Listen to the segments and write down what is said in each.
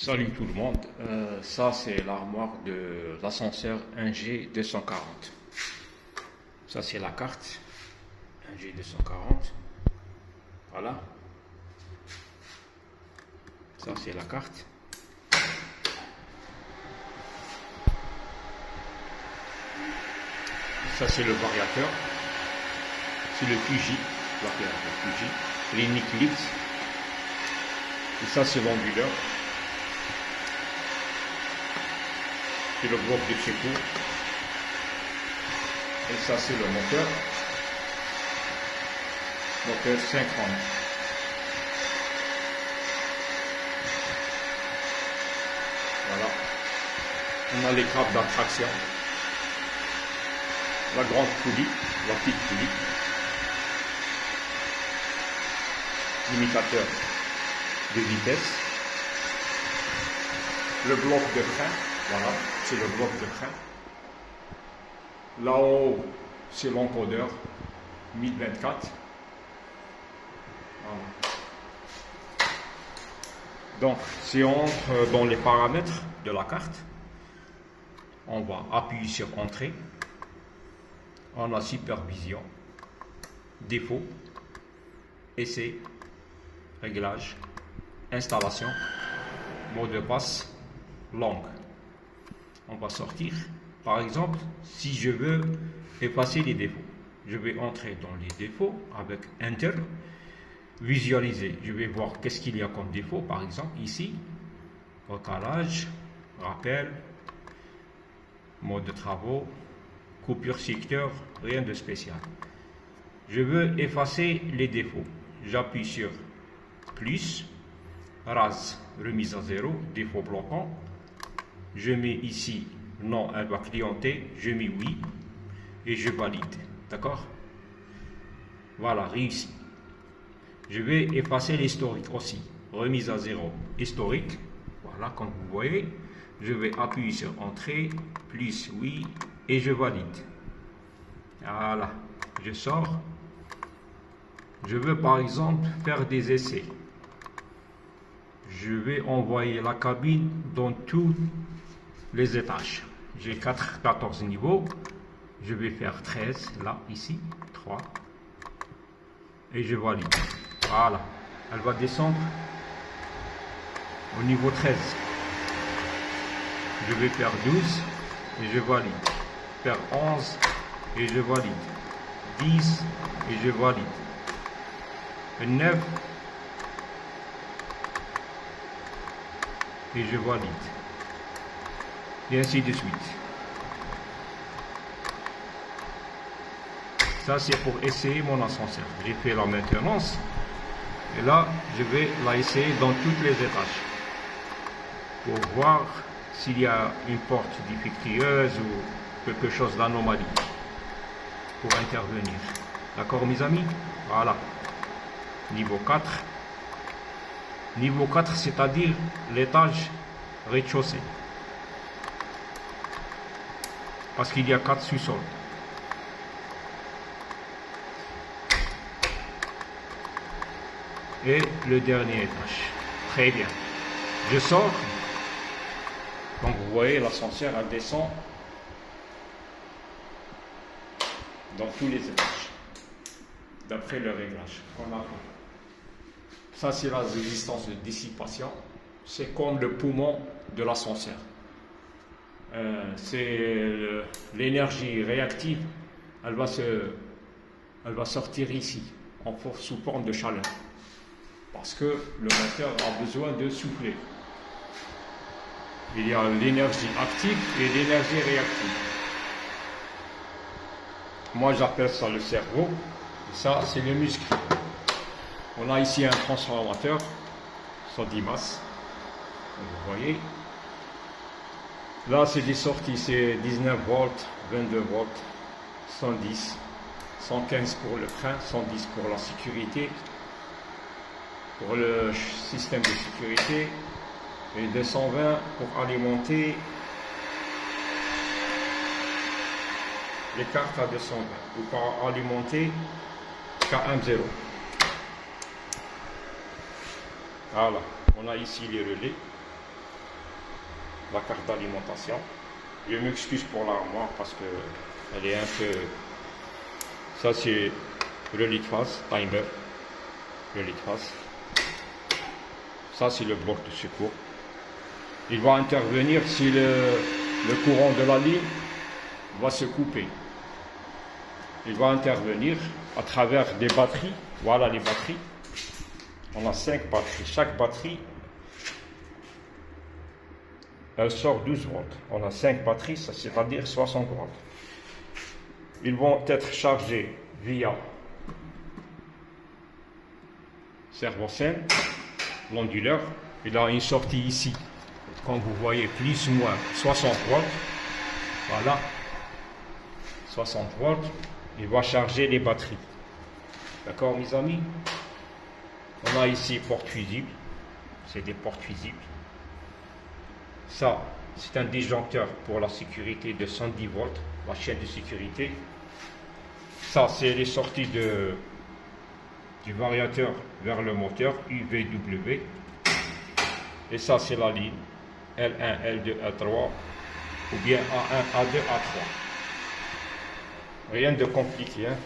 Salut tout le monde, ça c'est l'armoire de l'ascenseur 1G240. Ça c'est la carte 1G240. Voilà. Ça c'est la carte. Ça c'est le variateur. C'est le Fuji. Variateur Fuji. L'Iniclix. Et ça c'est l'onduleur. C'est le bloc de secours. Et ça c'est le moteur. Moteur synchrone. Voilà. On a les grappes d'attraction. La grande poulie, la petite poulie. Limitateur de vitesse. Le bloc de frein. Voilà, c'est le bloc de frein. Là-haut, c'est l'encodeur 1024. Voilà. Donc, si on entre dans les paramètres de la carte, on va appuyer sur Entrée. On a supervision, défaut, essai, réglage, installation, mot de passe, langue. On va sortir. Par exemple, si je veux effacer les défauts, je vais entrer dans les défauts avec Enter, visualiser. Je vais voir qu'est-ce qu'il y a comme défaut. Par exemple, ici, recalage, rappel, mode de travaux, coupure secteur, rien de spécial. Je veux effacer les défauts. J'appuie sur plus, rase, remise à zéro, défaut bloquant. Je mets ici non, elle va clienter, je mets oui et je valide. D'accord? Voilà, réussi. Je vais effacer l'historique aussi. Remise à zéro, historique. Voilà, comme vous voyez, je vais appuyer sur Entrée, plus oui et je valide. Voilà, je sors. Je veux par exemple faire des essais. Je vais envoyer la cabine dans tous les étages. J'ai 14 niveaux. Je vais faire 13, là, ici, 3. Et je valide. Voilà. Elle va descendre au niveau 13. Je vais faire 12 et je valide. Faire 11 et je valide. 10 et je valide. 9 et je valide. Et ainsi de suite. Ça c'est pour essayer mon ascenseur. J'ai fait la maintenance. Et là, je vais la essayer dans tous les étages. Pour voir s'il y a une porte défectueuse ou quelque chose d'anomalie. Pour intervenir. D'accord mes amis? Voilà. Niveau 4. Niveau 4, c'est-à-dire l'étage rez-de-chaussée. Parce qu'il y a 4 sous-sols. Et le dernier étage. Très bien. Je sors. Donc vous voyez, l'ascenseur, elle descend dans tous les étages. D'après le réglage qu'on a fait. Ça, c'est la résistance de dissipation. C'est comme le poumon de l'ascenseur. C'est l'énergie réactive, elle va sortir ici, sous forme de chaleur. Parce que le moteur a besoin de souffler. Il y a l'énergie active et l'énergie réactive. Moi, j'appelle ça le cerveau. Et ça, c'est le muscle. On a ici un transformateur, 110 masses. Vous voyez. Là, c'est des sorties, c'est 19 volts, 22 volts, 110, 115 pour le frein, 110 pour la sécurité, pour le système de sécurité, et 220 pour alimenter les cartes à 220, ou pour alimenter KM0. Voilà, on a ici les relais. la carte d'alimentation. Je m'excuse pour l'armoire parce que elle est un peu... Ça c'est relais de phase, timer, relais de phase. Ça c'est le bloc de secours. Il va intervenir si le courant de la ligne va se couper. Il va intervenir à travers des batteries. Voilà les batteries. On a 5 batteries. Chaque batterie, elle sort 12 volts. On a 5 batteries, c'est-à-dire 60 volts. Ils vont être chargés via servocène, l'onduleur. Il a une sortie ici, comme vous voyez, plus ou moins 60 volts. Voilà, 60 volts. Il va charger les batteries. D'accord, mes amis? On a ici porte fusible. C'est des portes fusibles. Ça, c'est un disjoncteur pour la sécurité de 110 volts, la chaîne de sécurité. Ça, c'est les sorties du variateur vers le moteur, UVW. Et ça, c'est la ligne L1, L2, L3, ou bien A1, A2, A3. Rien de compliqué. Hein?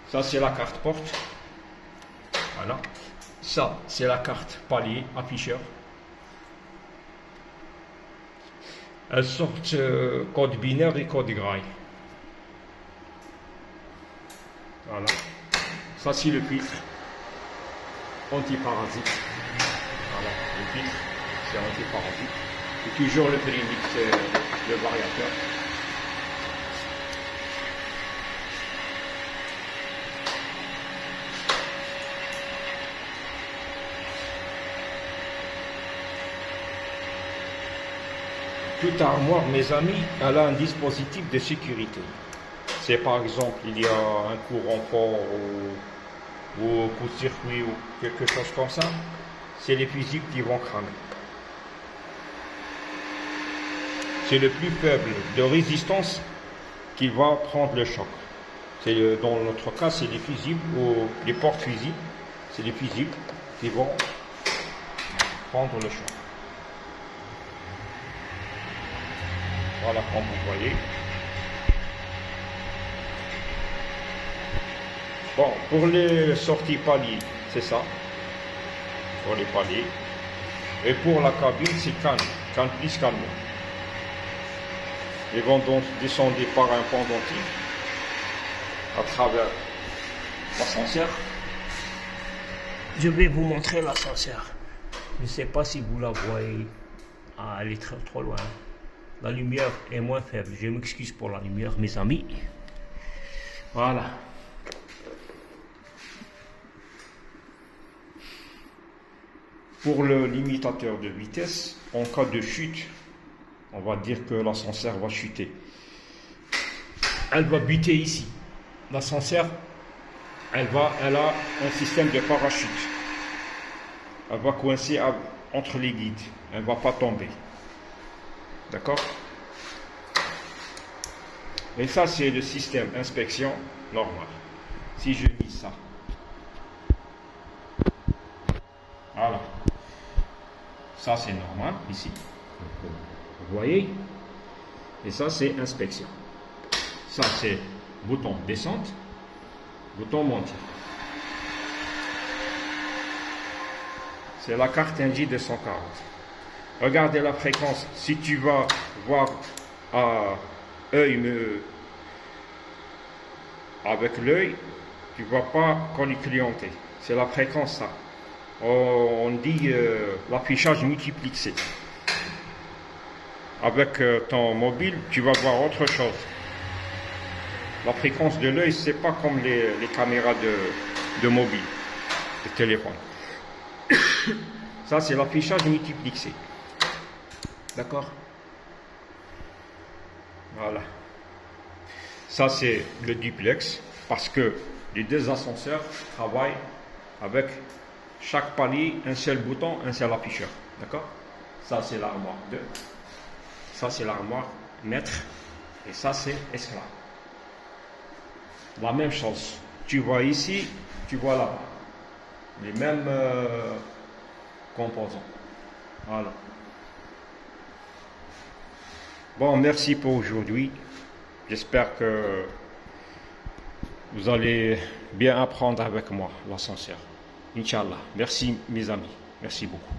Ça, c'est la carte porte. Voilà. Ça, c'est la carte palier, afficheur. Elles sortent code binaire et code gray. Voilà. Ça, c'est le filtre antiparasite. Voilà, le filtre, c'est antiparasite. Et toujours le prémix, le variateur. Toute armoire, mes amis, elle a un dispositif de sécurité. C'est par exemple, il y a un courant fort ou coup de circuit ou quelque chose comme ça, c'est les fusibles qui vont cramer. C'est le plus faible de résistance qui va prendre le choc. Dans notre cas, c'est les fusibles ou les portes fusibles, c'est les fusibles qui vont prendre le choc. Voilà, comme vous voyez. Bon, pour les sorties paliers, c'est ça. Pour les paliers. Et pour la cabine, c'est canne plus calme. Ils vont donc descendre par un pendentif à travers l'ascenseur. Je vais vous montrer l'ascenseur. Je ne sais pas si vous la voyez. Ah, elle est trop loin. La lumière est moins faible. Je m'excuse pour la lumière, mes amis. Voilà. Pour le limitateur de vitesse, en cas de chute, on va dire que l'ascenseur va chuter. Elle va buter ici. L'ascenseur, elle a un système de parachute. Elle va coincer entre les guides. Elle ne va pas tomber. D'accord? Et ça, c'est le système inspection normal. Si je dis ça. Voilà. Ça, c'est normal, ici. Vous voyez? Et ça, c'est inspection. Ça, c'est bouton descente, bouton montée. C'est la carte NJ 240. Regardez la fréquence. Si tu vas voir à avec l'œil, tu ne vas pas qu'on est clienté. C'est la fréquence, ça. On dit l'affichage multiplexé. Avec ton mobile, tu vas voir autre chose. La fréquence de l'œil, c'est pas comme les caméras de mobile, de téléphone. Ça, c'est l'affichage multiplexé. D'accord? Voilà. Ça, c'est le duplex, parce que les deux ascenseurs travaillent avec chaque palier, un seul bouton, un seul afficheur. D'accord? Ça, c'est l'armoire 2. Ça, c'est l'armoire maître. Et ça, c'est esclave. La même chose. Tu vois ici, tu vois là. Les mêmes composants. Voilà. Bon, merci pour aujourd'hui. J'espère que vous allez bien apprendre avec moi l'ascenseur. Inch'Allah. Merci mes amis. Merci beaucoup.